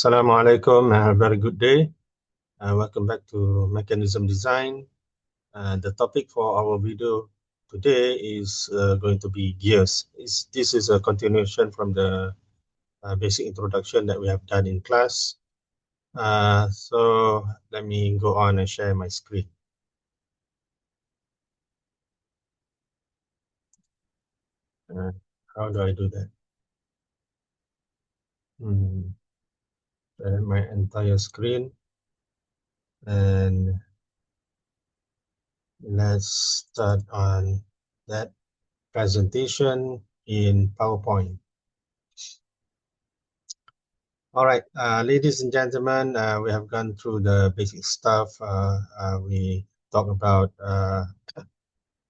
Assalamu alaikum. A very good day. Welcome back to Mechanism Design. The topic for our video today is going to be gears. This is a continuation from the basic introduction that we have done in class. So let me go on and share my screen. How do I do that? Share my entire screen, and let's start on that presentation in PowerPoint. All right, ladies and gentlemen, we have gone through the basic stuff. We talked about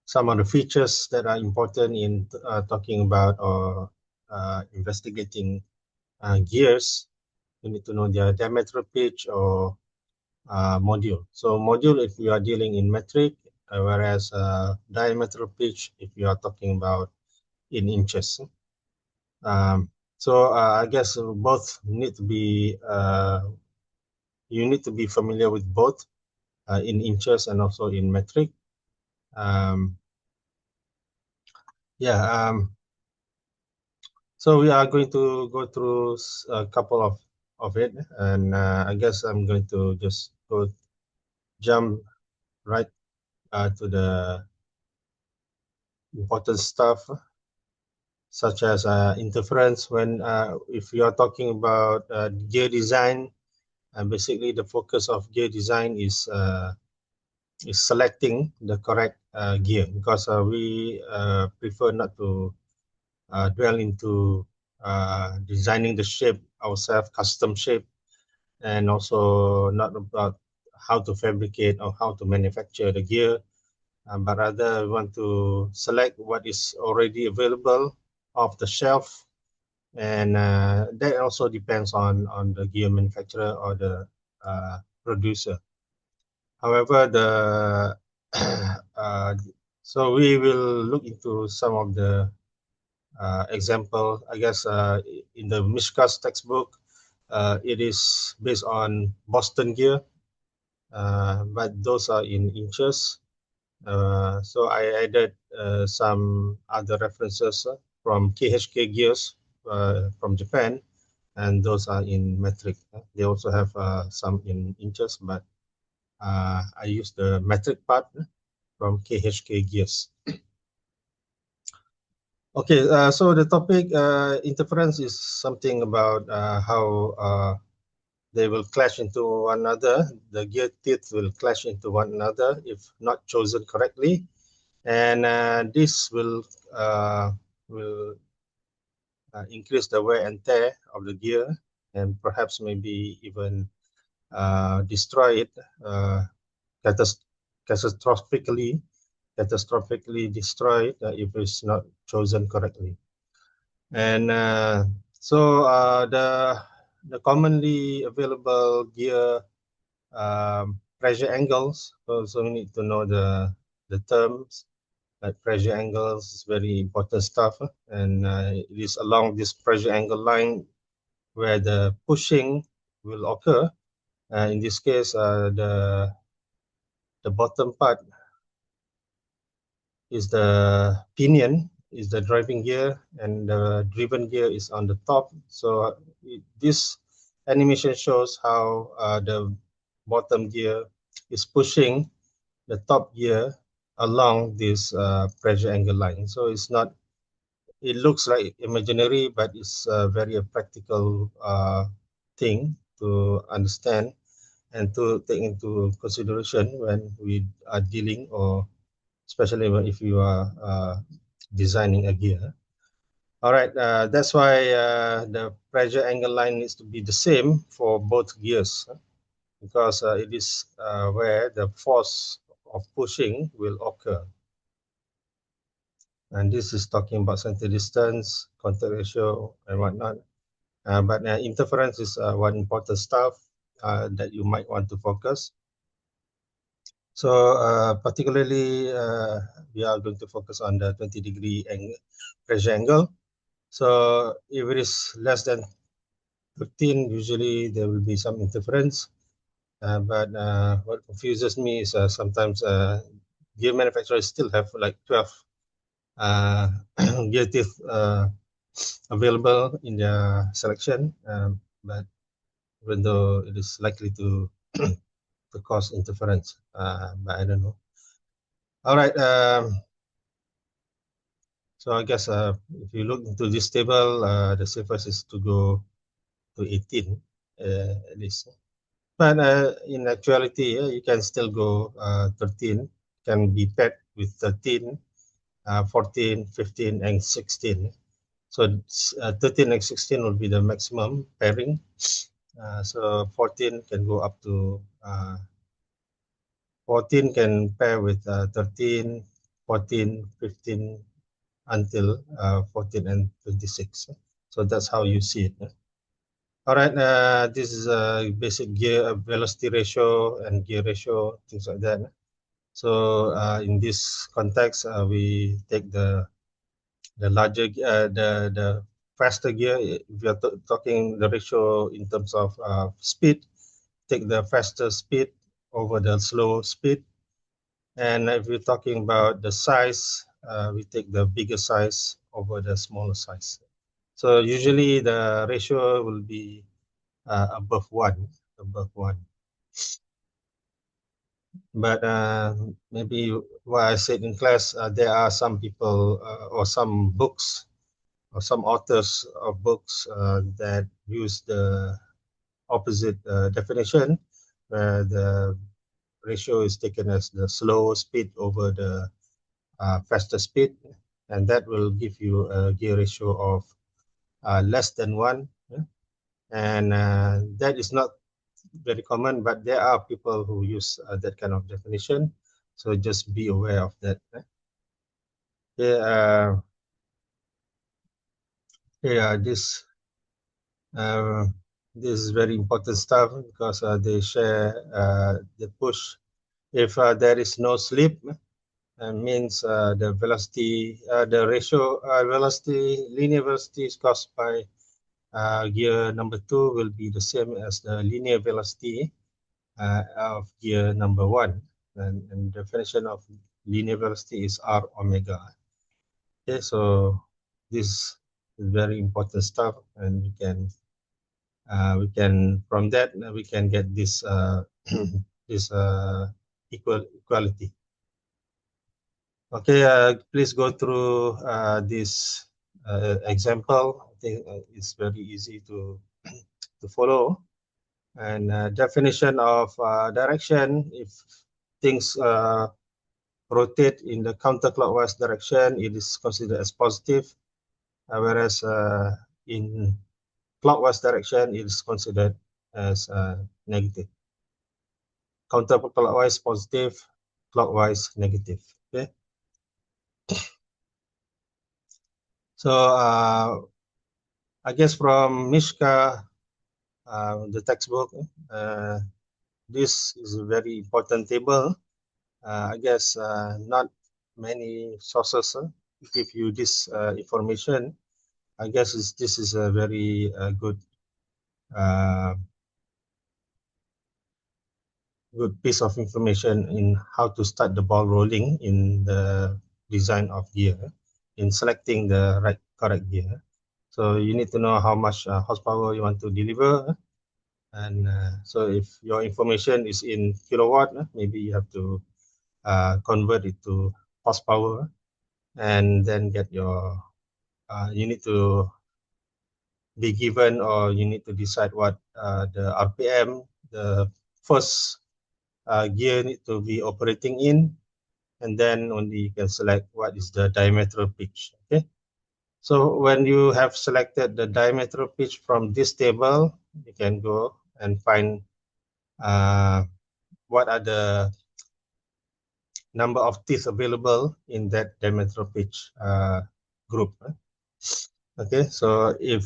some of the features that are important in talking about or investigating gears. You need to know their diameter pitch or module. So module if you are dealing in metric, whereas diameter pitch if you are talking about in inches. So I guess both need to be, you need to be familiar with both in inches and also in metric. So we are going to go through a couple of it, and I guess I'm going to just jump right to the important stuff, such as interference. When if you are talking about gear design, basically the focus of gear design is selecting the correct gear, because we prefer not to dwell into designing the shape ourselves, custom shape, and also not about how to fabricate or how to manufacture the gear, but rather we want to select what is already available off the shelf, and that also depends on the gear manufacturer or the producer. However, so we will look into some of the example. I guess in the Mishka's textbook, it is based on Boston gear, but those are in inches. So I added some other references from KHK gears from Japan, and those are in metric. They also have some in inches, but I use the metric part from KHK gears. Okay, so the topic interference is something about how they will clash into one another. The gear teeth will clash into one another if not chosen correctly, and this will increase the wear and tear of the gear, and perhaps maybe even destroy it catastrophically destroy it if it's not chosen correctly. And so the commonly available gear pressure angles. So we need to know the terms. Like pressure angles is very important stuff, and it is along this pressure angle line where the pushing will occur. In this case, the bottom part is the pinion, is the driving gear, and the driven gear is on the top. So this animation shows how the bottom gear is pushing the top gear along this pressure angle line. So it's not, it looks like imaginary, but it's a very practical thing to understand and to take into consideration when we are dealing, or especially if you are designing a gear. All right, that's why the pressure angle line needs to be the same for both gears, because it is where the force of pushing will occur. And this is talking about center distance, contact ratio, and whatnot. But interference is one important stuff that you might want to focus. So particularly, we are going to focus on the 20-degree pressure angle. So if it is less than 13, usually there will be some interference. But what confuses me is sometimes gear manufacturers still have like 12 gear teeth available in their selection, but even though it is likely to to cause interference, but I don't know. All right. So I guess if you look into this table, the safest is to go to 18 at least. But in actuality, you can still go 13, can be paired with 13, 14, 15, and 16. So 13 and 16 will be the maximum pairing. So 14 can go up to 14 can pair with 13, 14, 15 until 14 and 26. So that's how you see it. All right, this is a basic gear velocity ratio and gear ratio, things like that. So in this context, we take the larger, the faster gear. If you're talking the ratio in terms of speed, take the faster speed over the slow speed. And if we're talking about the size, we take the bigger size over the smaller size. So usually the ratio will be above one, above one. But maybe what I said in class, there are some people or some books or some authors of books that use the opposite definition, where the ratio is taken as the slow speed over the faster speed, and that will give you a gear ratio of less than one. And that is not very common, but there are people who use that kind of definition. So just be aware of that. Yeah, yeah, uh, this is very important stuff because they share the push. If there is no slip, means the velocity, the ratio velocity, linear velocity is caused by gear number 2 will be the same as the linear velocity of gear number 1. And definition of linear velocity is r omega. Okay, so this is very important stuff, and we can from that we can get this this equality. Okay, please go through this example. I think it's very easy to follow. And definition of direction: if things rotate in the counterclockwise direction, it is considered as positive, whereas in clockwise direction, it is considered as negative. Counterclockwise positive, clockwise negative. Okay. So I guess from Mishka, the textbook, this is a very important table. I guess not many sources give you this information. I guess this is a very good good piece of information in how to start the ball rolling in the design of gear, in selecting the correct gear. So you need to know how much horsepower you want to deliver. And so if your information is in kilowatt, maybe you have to convert it to horsepower, and then get your, you need to be given, or you need to decide what the RPM, the first gear need to be operating in, and then only you can select what is the diametral pitch. Okay. So when you have selected the diametral pitch from this table, you can go and find what are the number of teeth available in that diametral pitch group. Okay, so if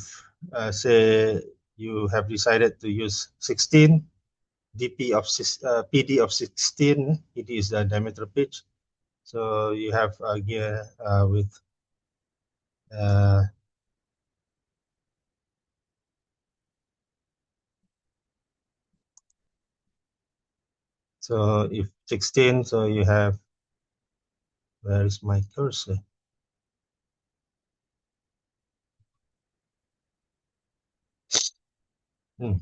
say you have decided to use 16, DP of PD of 16, PD is the diameter pitch. So you have a gear with uh, So if 16, so you have, where is my cursor? Hmm.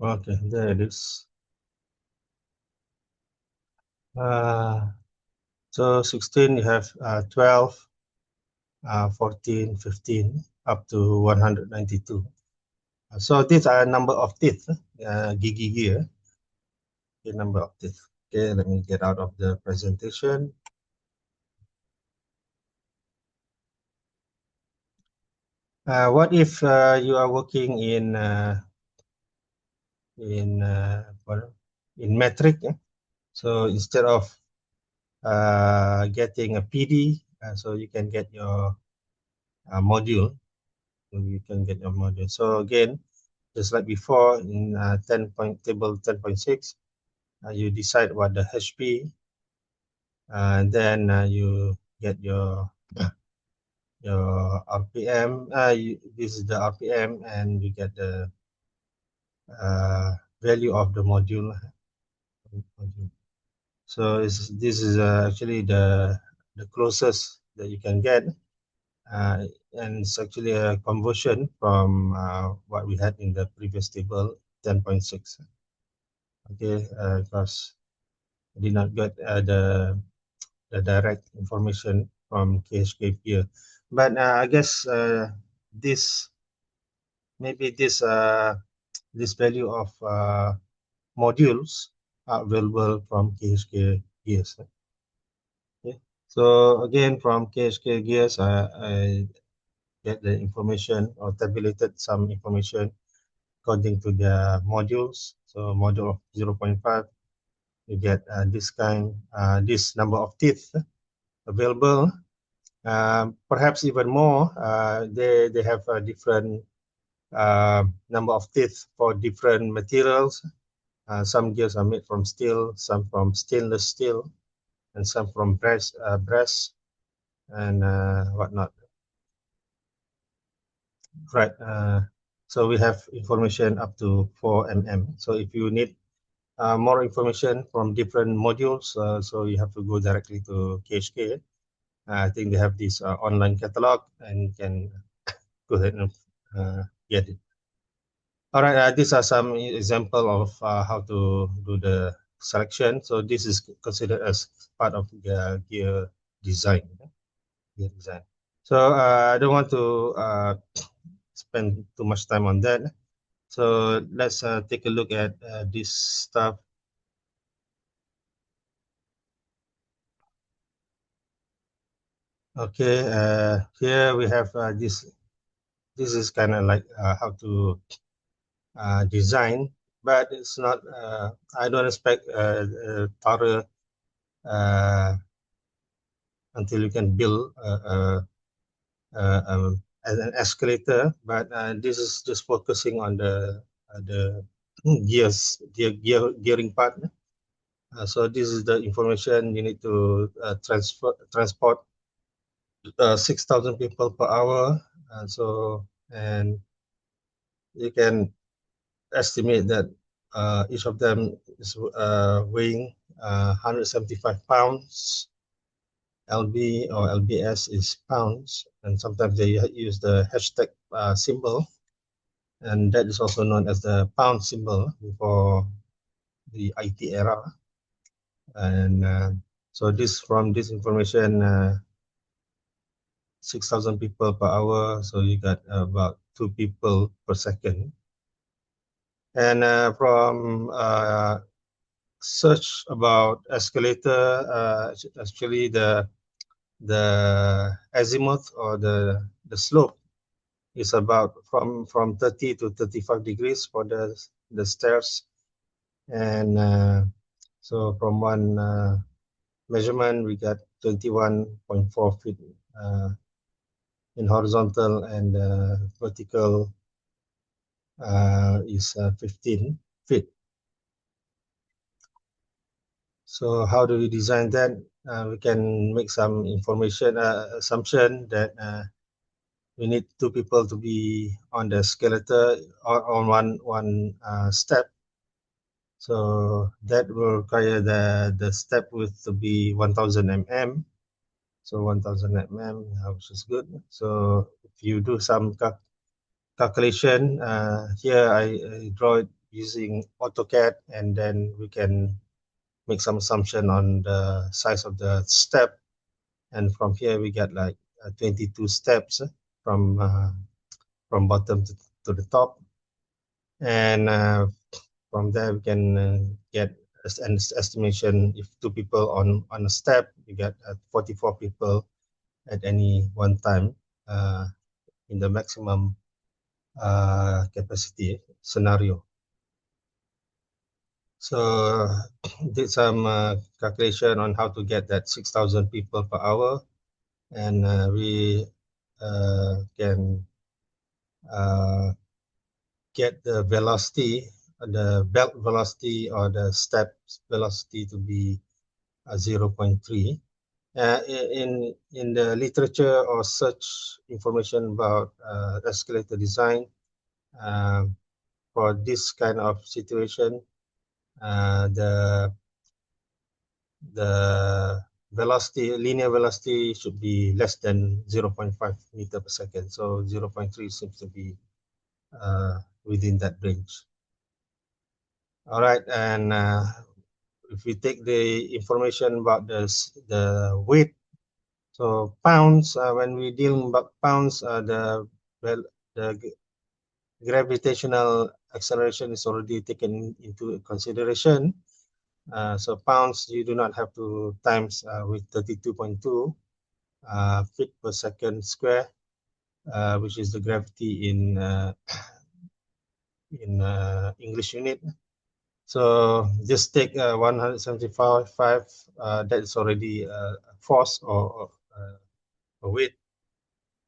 Okay, there it is. So 16, you have 12, 14, 15, up to 192. So these are number of teeth, gigi gear, the number of teeth. Okay, let me get out of the presentation. What if you are working in metric? So instead of getting a PD, so you can get your module. So you can get your module. So again, just like before in table 10.6, you decide what the HP, and then you get your RPM. This is the RPM, and you get the value of the module. So this is actually the closest that you can get, and it's actually a conversion from what we had in the previous table 10.6. Okay, because I did not get the direct information from KHK here, but I guess this maybe this value of modules are available from KHK gears. Okay. So again, from KHK gears, I get the information or tabulated some information according to the modules. So module of 0.5, you get this number of teeth available. Perhaps even more, they have a different number of teeth for different materials. Some gears are made from steel, some from stainless steel, and some from brass and whatnot. Right. So we have information up to 4 mm. So if you need more information from different modules, so you have to go directly to KHK. I think they have this online catalog, and you can go ahead and get it. All right, these are some example of how to do the selection. So this is considered as part of the gear design. Gear design. So I don't want to spend too much time on that. So let's take a look at this stuff. Okay, here we have this. This is kind of like how to design, but it's not. I don't expect thorough until you can build an escalator. But this is just focusing on the gearing part. So this is the information you need to transport 6,000 people per hour. And you can estimate that each of them is weighing 175 pounds. LB or LBS is pounds, and sometimes they use the hashtag symbol, and that is also known as the pound symbol before the IT era. And so from this information, 6,000 people per hour, so you got about 2 people per second. And from search about escalator, actually the azimuth or the slope is about from 30 to 35 degrees for the stairs. And so from one measurement, we got 21.4 feet in horizontal, and vertical is 15 feet. So how do we design that? We can make some information assumption that we need two people to be on the skeleton or on one step. So that will require the step width to be 1000 mm. So 1000 mm, which is good. So if you do some calculation, here I draw it using AutoCAD, and then we can make some assumption on the size of the step. And from here we get like 22 steps from bottom to the top. And from there we can get an estimation. If two people on a step, you get 44 people at any one time in the maximum capacity scenario. So did some calculation on how to get that 6,000 people per hour, and we can get the velocity, the belt velocity or the step velocity to be 0.3. In the literature or search information about escalator design, for this kind of situation, the velocity, linear velocity should be less than 0.5 meter per second. So 0.3 seems to be within that range. All right, and if we take the information about the weight, so pounds, when we deal about pounds, the gravitational acceleration is already taken into consideration. So pounds, you do not have to times with 32.2 feet per second square, which is the gravity in English unit. So just take 175, that is already a force or a weight,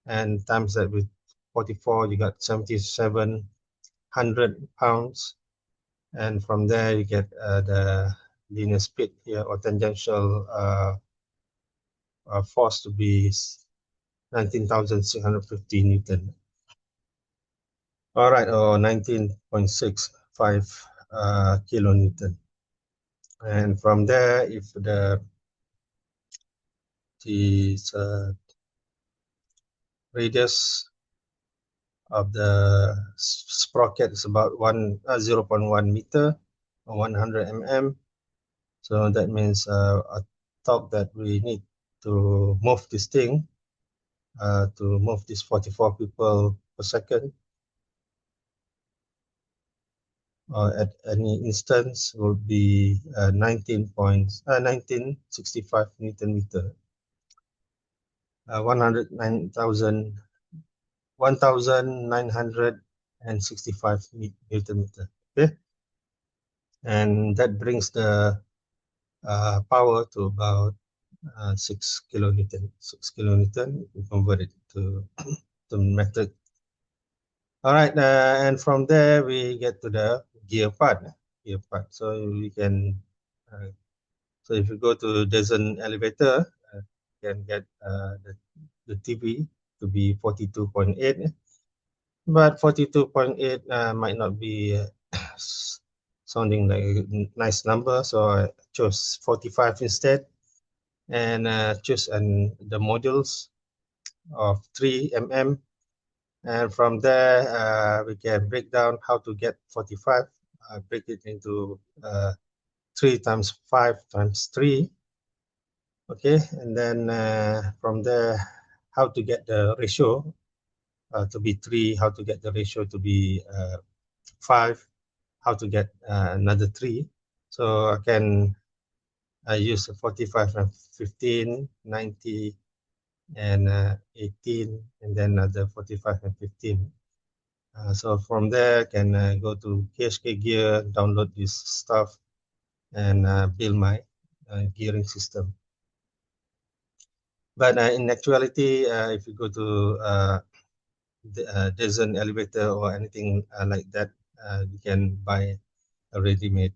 and times that with 44, you got 7,700 pounds. And from there, you get the linear speed here or tangential force to be 19,650 Newton. All right, or 19.65 kilonewton. And from there, if the radius of the sprocket is about 0.1 meter or 100 mm, so that means a torque that we need to move this thing, to move this 44 people per second, or at any instance, would be 1965 Newton meter, 1965 Newton meter. Okay, and that brings the power to about 6 kilonewton. 6 kilonewton, we convert it to metric. All right, and from there we get to the gear part. So we can, so if you go to Descent elevator, you can get the TV to be 42.8, but 42.8 might not be sounding like a nice number, so I chose 45 instead, and choose the modules of 3 mm. And from there, we can break down how to get 45. Break it into 3 times 5 times 3. Okay, and then from there, how to get the ratio to be 3, how to get the ratio to be 5, how to get another 3. So I can use 45 and 15, 90, and 18, and then the 45 and 15. So from there, I can go to KHK Gear, download this stuff, and build my gearing system. But in actuality, if you go to the Descent elevator or anything like that, you can buy a ready-made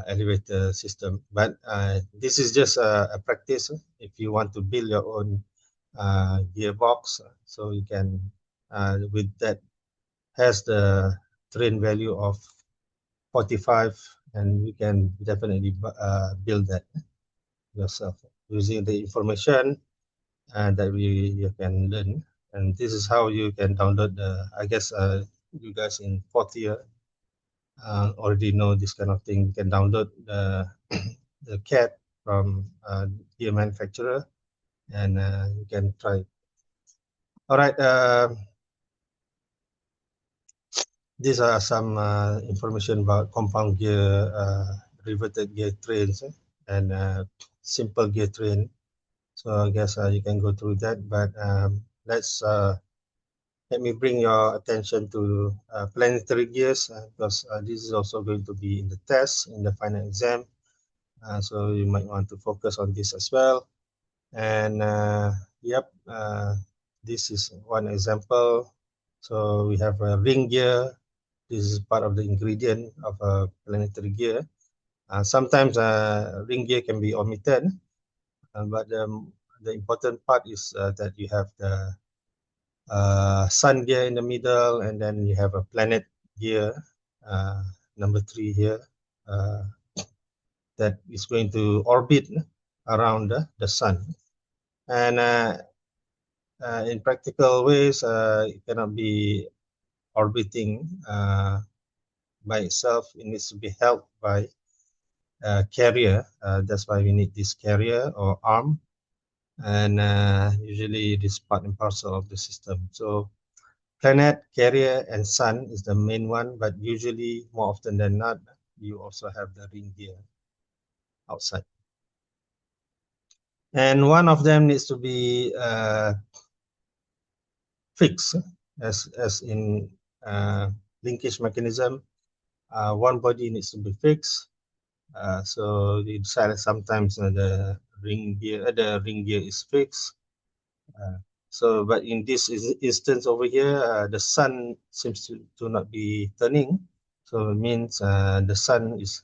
elevator system. But this is just a practice. If you want to build your own gearbox, so you can with that has the train value of 45, and you can definitely build that yourself using the information that you can learn. And this is how you can download the, I guess you guys in fourth year already know this kind of thing. You can download the CAD from gear manufacturer, and you can try. All right. These are some information about compound gear, reverted gear trains, and simple gear train. So I guess you can go through that. But let me bring your attention to planetary gears, because this is also going to be in the test in the final exam. So you might want to focus on this as well. And yep, this is one example. So we have a ring gear. This is part of the ingredient of a planetary gear. Sometimes ring gear can be omitted, but the important part is that you have the sun gear in the middle, and then you have a planet gear, number 3 here, that is going to orbit around the sun. And in practical ways, it cannot be orbiting by itself. It needs to be held by a carrier. That's why we need this carrier or arm. And usually it is part and parcel of the system. So planet, carrier, and sun is the main one, but usually, more often than not, you also have the ring gear outside. And one of them needs to be fixed, as in linkage mechanism. One body needs to be fixed. So you decide sometimes the ring gear is fixed. So, but in this instance over here, the sun seems to not be turning. So it means the sun is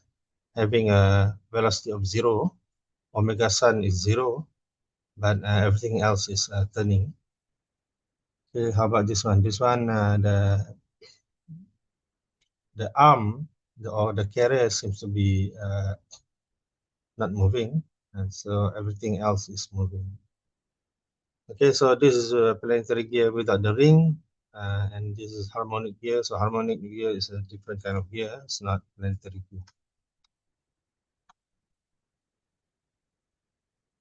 having a velocity of 0. Omega sun is 0, but everything else is turning. Okay, how about this one? This one, the arm or the carrier seems to be not moving, and so everything else is moving. Okay, so this is a planetary gear without the ring, and this is harmonic gear. So harmonic gear is a different kind of gear. It's not planetary gear.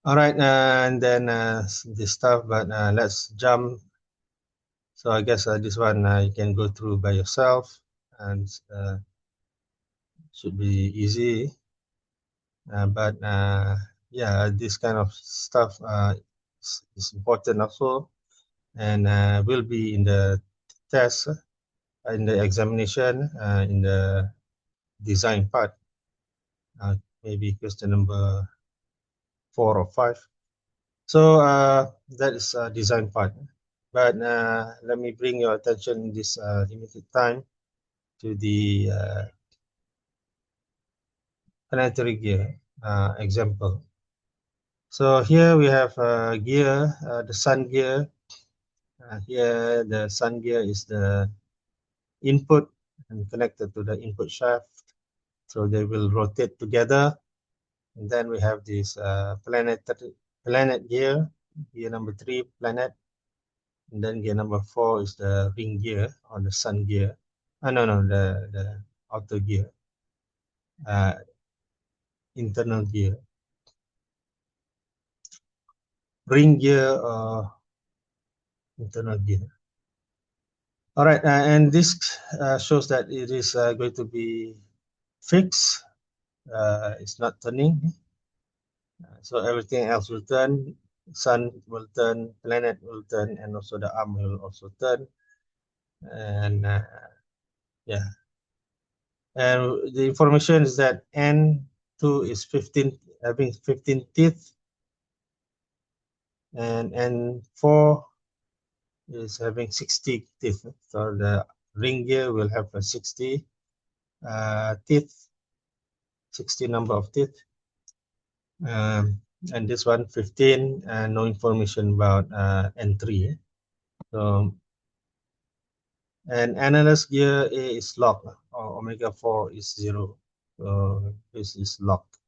All right, and then this stuff, but let's jump. So I guess this one you can go through by yourself, and should be easy. But yeah, this kind of stuff is important also, and will be in the test, in the examination, in the design part, maybe question number 4 or 5. So that is design part. But let me bring your attention in this limited time to the planetary gear example. So here we have gear, the sun gear. Here the sun gear is the input and connected to the input shaft. So they will rotate together. And then we have this planet gear, gear number 3, planet. And then gear number 4 is the ring gear or the sun gear. No, the outer gear, internal gear. Ring gear or internal gear. All right, and this shows that it is going to be fixed. It's not turning. So everything else will turn. Sun will turn, planet will turn, and also the arm will also turn. And yeah, and the information is that N2 is 15, having 15 teeth, and N4 is having 60 teeth. So the ring gear will have a 60 teeth, 16 number of teeth. And this one 15, no information about N3. So, and analyst gear A is locked, or omega 4 is 0. So this is locked.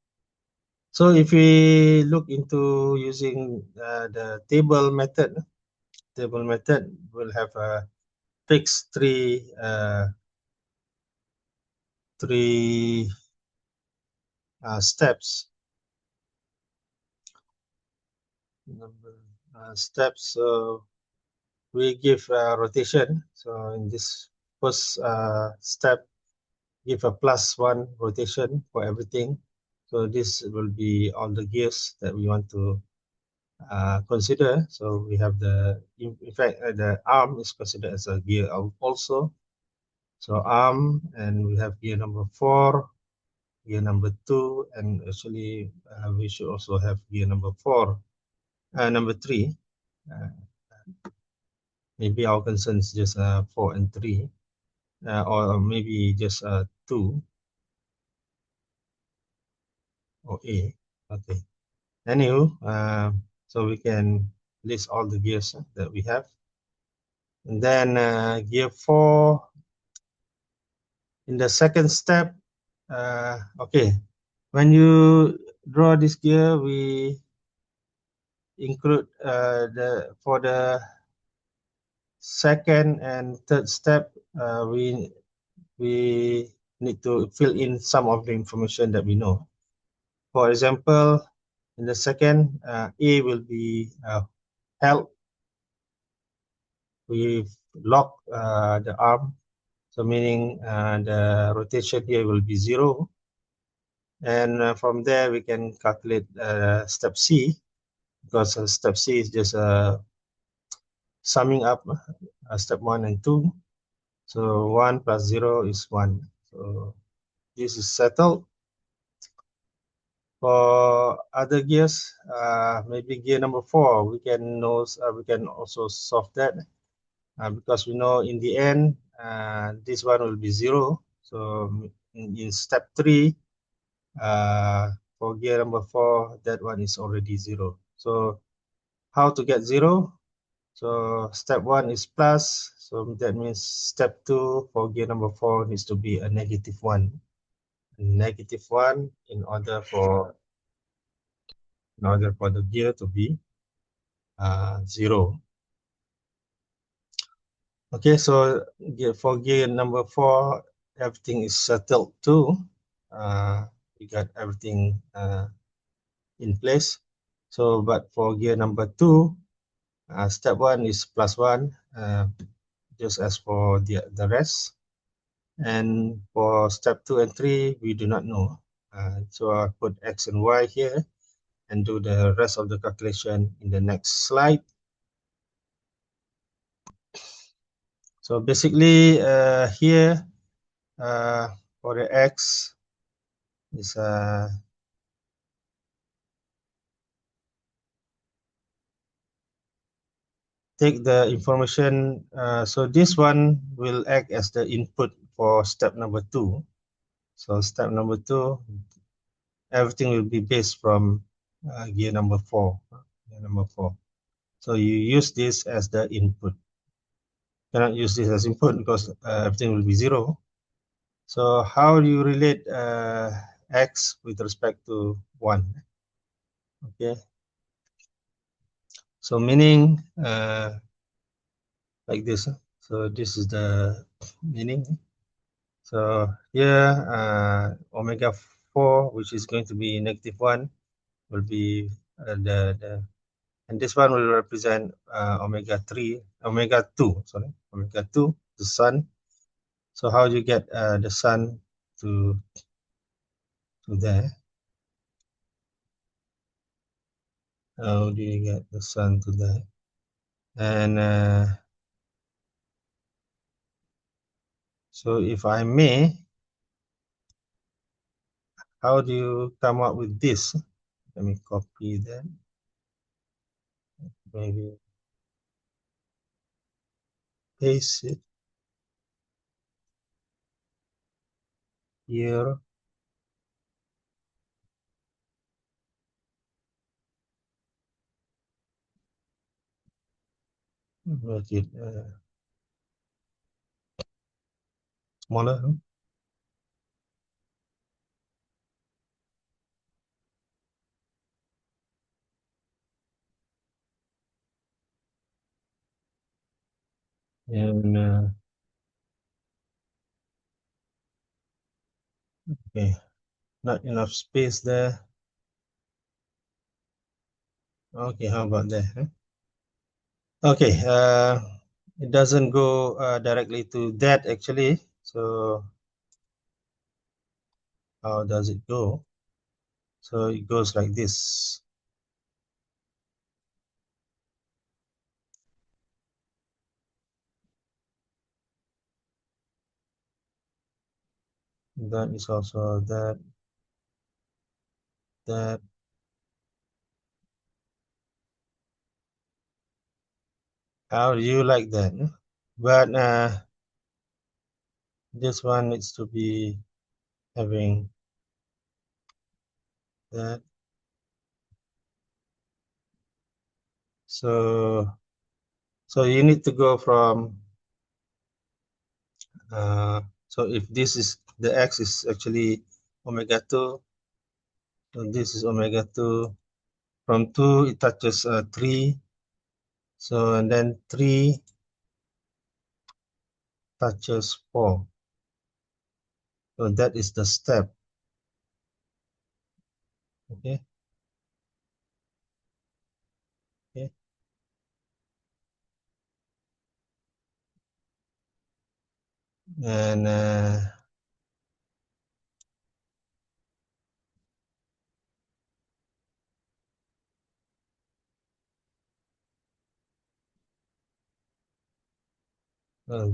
So if we look into using the table method will have a fixed three steps. Steps. So we give rotation. So in this first step, give a +1 rotation for everything. So this will be all the gears that we want to consider. So we have in fact, the arm is considered as a gear also. So arm, and we have gear number 4, gear number 2, and actually we should also have gear number 3. Maybe our concern is just 4 and 3, or maybe just 2 or A. Okay. Anywho, so we can list all the gears that we have. And then gear 4, in the second step, okay, when you draw this gear, we include for the second and third step, we need to fill in some of the information that we know. For example, in the second, A will be held. We lock the arm, so meaning the rotation here will be 0. And from there, we can calculate step C, because step C is just summing up step 1 and 2. So 1 plus 0 is 1. So this is settled. For other gears, maybe gear number 4, we can also solve that, because we know in the end this one will be 0. So in step 3, for gear number 4, that one is already 0. So how to get 0? So step 1 is plus, so that means step 2 for gear number 4 needs to be a -1. -1 in order for the gear to be 0. Okay, so for gear number 4, everything is settled too. We got everything in place. So, but for gear number 2, step 1 is +1, just as for the rest. And for step 2 and 3, we do not know. So I put X and Y here and do the rest of the calculation in the next slide. So basically here for the X is take the information. So this one will act as the input for step number 2. So step number 2, everything will be based from gear number 4. So you use this as the input. Cannot use this as input because everything will be 0. So how do you relate X with respect to 1? Okay. So meaning like this. So this is the meaning. So here omega 4, which is going to be -1, will be and this one will represent omega 2, the sun. So how do you get the sun to there? How do you get the sun to there? And so if I may, how do you come up with this? Let me copy that. Maybe paste it here. make it smaller. And okay, not enough space there. Okay, how about that? Huh? Okay, it doesn't go directly to that actually. So how does it go? So it goes like this. That is also that, that. How do you like that? Huh? But this one needs to be having that. So you need to go from so if this is the x is actually omega 2, so this is omega 2. From 2 it touches 3, so and then 3 touches 4. So that is the step. Okay. Okay. And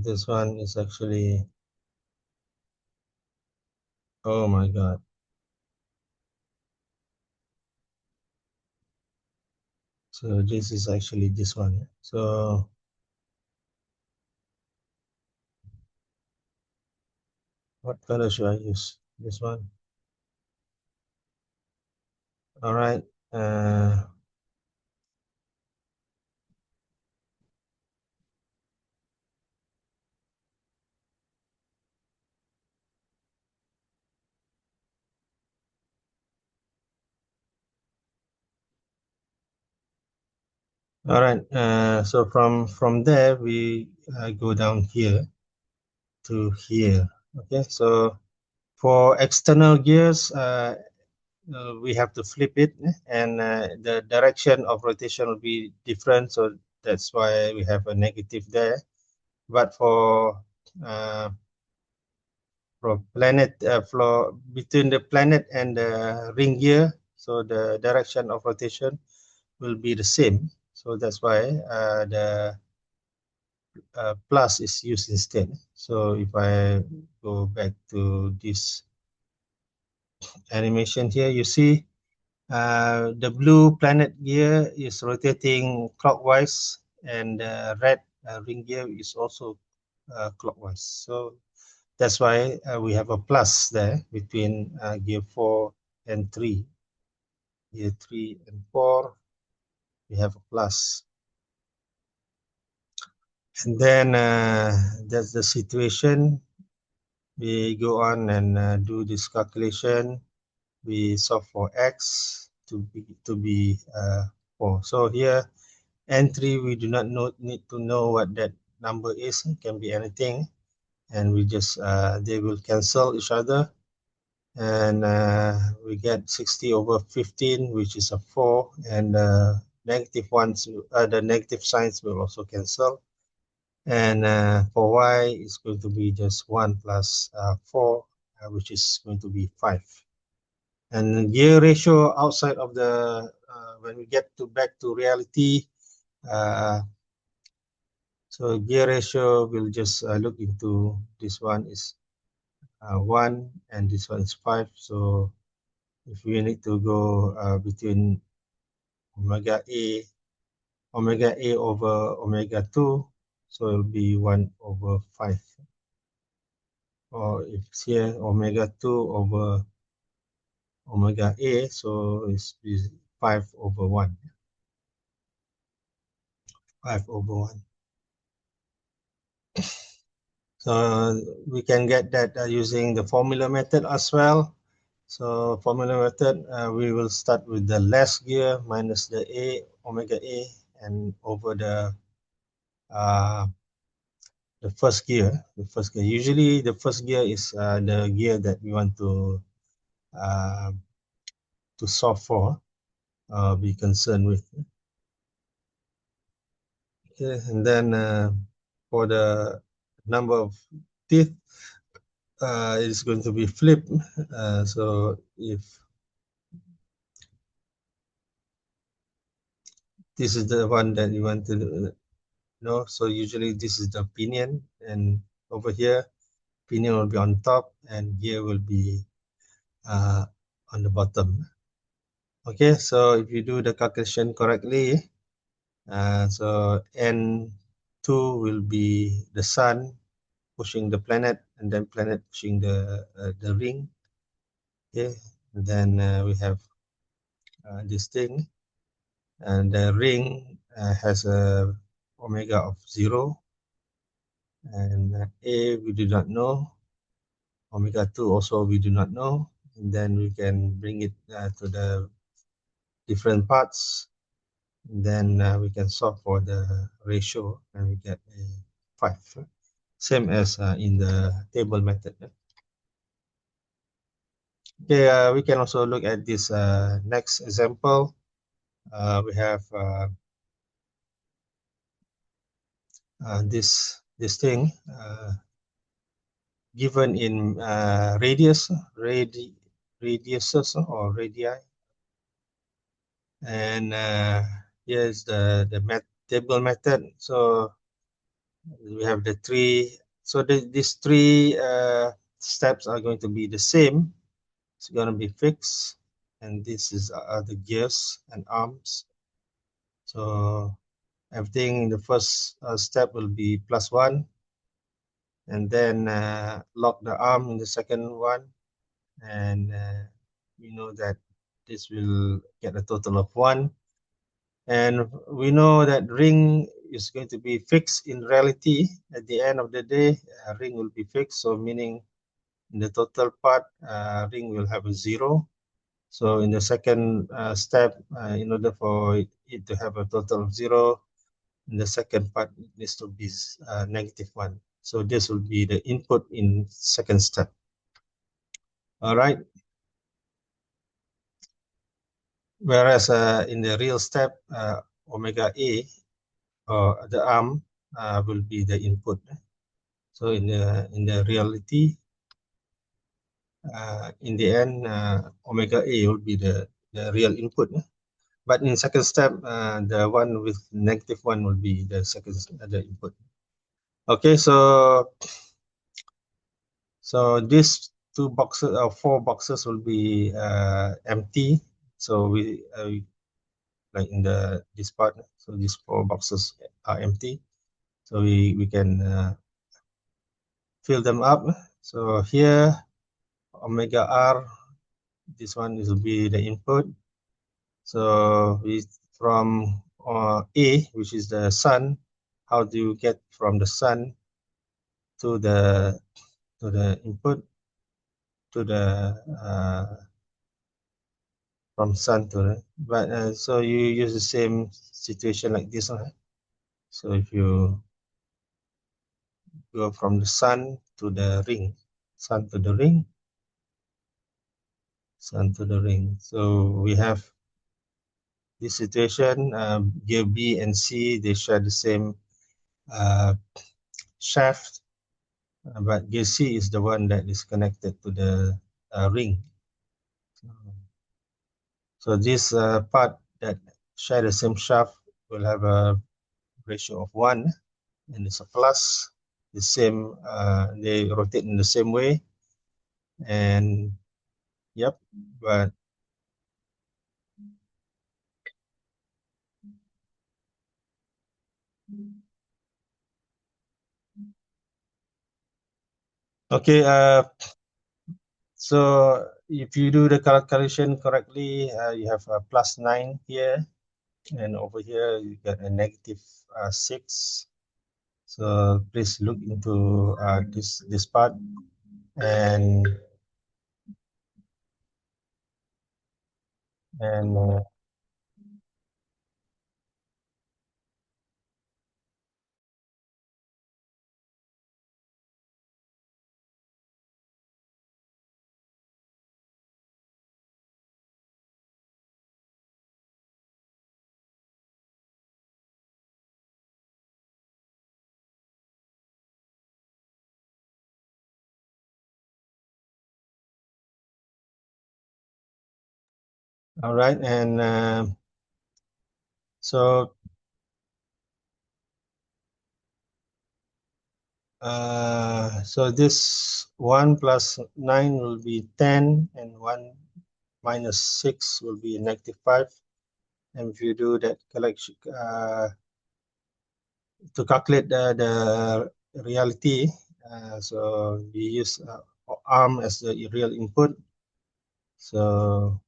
this one is actually, oh my god. So this is actually this one. So what color should I use? This one. All right. All right. So from there we go down here to here. Okay. So for external gears, we have to flip it, and the direction of rotation will be different. So that's why we have a negative there. But uh, for planet for between the planet and the ring gear, so the direction of rotation will be the same. So that's why the plus is used instead. So if I go back to this animation here, you see the blue planet gear is rotating clockwise, and the red ring gear is also clockwise. So that's why we have a plus there between gear 4 and 3. Gear 3 and 4, we have a plus. And then that's the situation. We go on and do this calculation. We solve for x to be 4. So here entry, we do not need to know what that number is. It can be anything, and we just they will cancel each other, and we get 60 over 15, which is a 4, and negative ones, the negative signs will also cancel. And for y, it's going to be just 1 plus 4, which is going to be 5. And gear ratio outside of the, when we get to back to reality, so gear ratio, we'll just look into this one is 1 and this one is 5. So if we need to go between omega A over omega 2, so it'll be 1 over 5. Or if it's here omega 2 over omega A, so it's 5 over 1. 5 over 1. So we can get that using the formula method as well. So formula method, we will start with the last gear minus the A, omega A, and over the first gear. The first gear. Usually the first gear is the gear that we want uh, to solve for, be concerned with. Okay, and then for the number of teeth, it's going to be flipped. So if this is the one that you want to know, so usually this is the pinion, and over here, pinion will be on top, and gear will be on the bottom. Okay, so if you do the calculation correctly, so N2 will be the sun pushing the planet, and then planet pushing the ring. Okay, and then we have this thing, and the ring has a omega of 0, and A we do not know, omega 2 also we do not know, and then we can bring it to the different parts, and then we can solve for the ratio, and we get a 5, same as in the table method. Okay, we can also look at this next example. We have this thing given in radiuses or radii, and here's the table method. So we have the three. So these three steps are going to be the same. It's going to be fixed, and this is the gears and arms. So everything in the first step will be +1, and then lock the arm in the second one, and we know that this will get a total of 1, and we know that ring is going to be fixed in reality. At the end of the day, ring will be fixed, so meaning in the total part, ring will have a 0. So in the second step, in order for it to have a total of 0, in the second part it needs to be -1. So this will be the input in second step. All right. Whereas in the real step, omega A, or the arm, will be the input. So in the reality, in the end, omega A will be the real input. But in second step, the one with -1 will be the second the input. Okay, so these 2 boxes or 4 boxes will be empty. So we like in this part, so these 4 boxes are empty. So we can fill them up. So here, omega R, this one will be the input. So we from A, which is the sun, how do you get from the sun to the input, to the from sun to the, but so you use the same situation like this one. So if you go from the sun to the ring, sun to the ring, sun to the ring. So we have this situation, gear B and C, they share the same shaft, but gear C is the one that is connected to the ring. So this part that share the same shaft will have a ratio of 1, and it's a plus. The same, they rotate in the same way, and yep, but okay. So if you do the calculation correctly, you have a +9 here, and over here you get a -6. So please look into this part. And and all right, and so so this 1 plus 9 will be 10, and 1 minus 6 will be negative 5. And if you do that collection to calculate the reality, so we use arm as the real input. So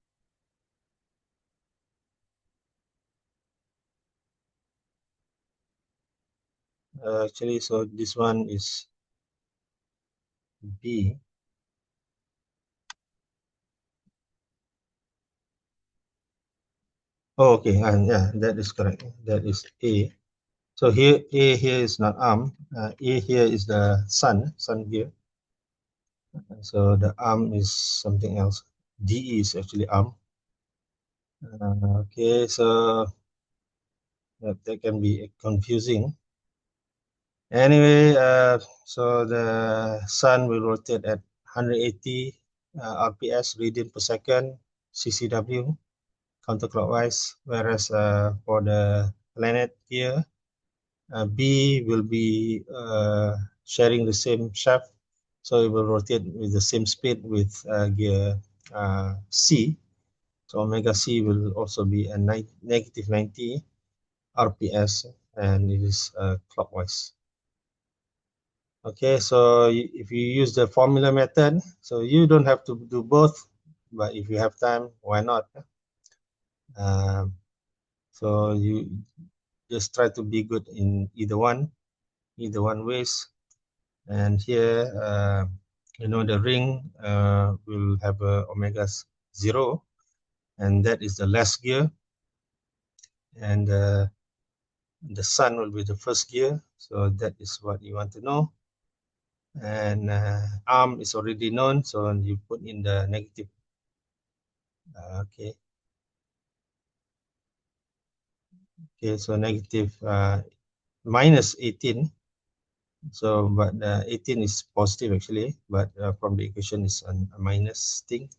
actually, so this one is B. Oh, okay, and yeah, that is correct. That is A. So here, A here is not arm. A here is the sun here. So the arm is something else. DE is actually arm. Okay, so that can be confusing. Anyway, so the sun will rotate at 180 RPS, radian per second, CCW, counterclockwise, whereas for the planet here, B will be sharing the same shaft, so it will rotate with the same speed with gear C. So omega C will also be a negative 90 RPS, and it is clockwise. Okay, so if you use the formula method, so you don't have to do both, but if you have time, why not? So you just try to be good in either one ways. And here, the ring will have a omega 0, and that is the last gear, and the sun will be the first gear. So that is what you want to know. And arm is already known, so you put in the negative. Okay. Okay, so negative minus 18. So, but 18 is positive actually, but from the equation is a minus thing.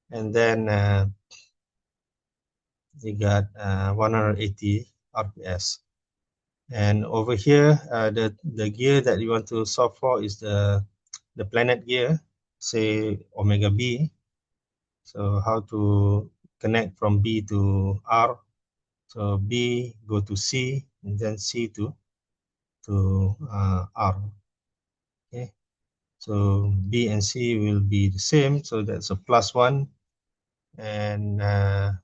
And then you got 180 RPS. And over here, the gear that you want to solve for is the planet gear, say omega B. So how to connect from B to R. So B go to C, and then C to R. Okay, so B and C will be the same, so that's a plus 1, and R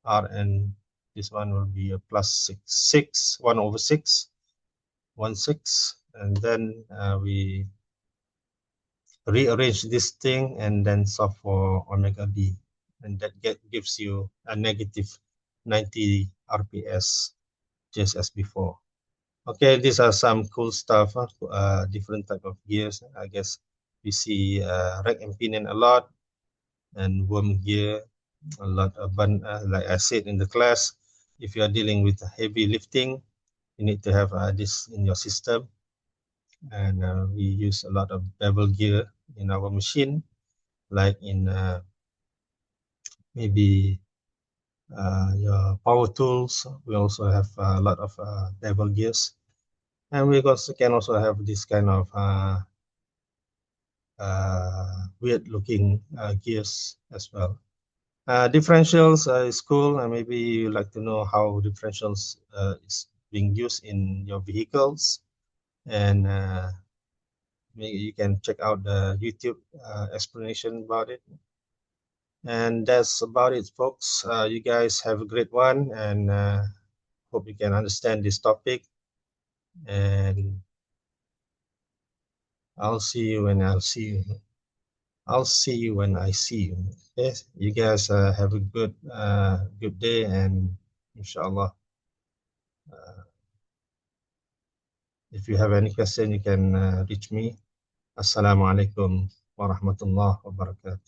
and this one will be a plus 6, 1 over 6, 1 6, and then we rearrange this thing and then solve for omega B, and that gives you a negative 90 RPS, just as before. Okay, these are some cool stuff, different type of gears. I guess we see rack and pinion a lot, and worm gear a lot. Like I said in the class, if you are dealing with heavy lifting, you need to have this in your system. And we use a lot of bevel gear in our machine, like in maybe your power tools. We also have a lot of bevel gears, and we also can also have this kind of weird looking gears as well. Differentials is cool, and maybe you like to know how differentials is being used in your vehicles, and maybe you can check out the YouTube explanation about it. And that's about it, folks. You guys have a great one, and hope you can understand this topic. and I'll see you when I'll see you. I'll see you when I see you. Yes, you guys have a good day, and inshallah, uh, if you have any question, you can reach me. Assalamu alaikum wa rahmatullah wa barakatuh.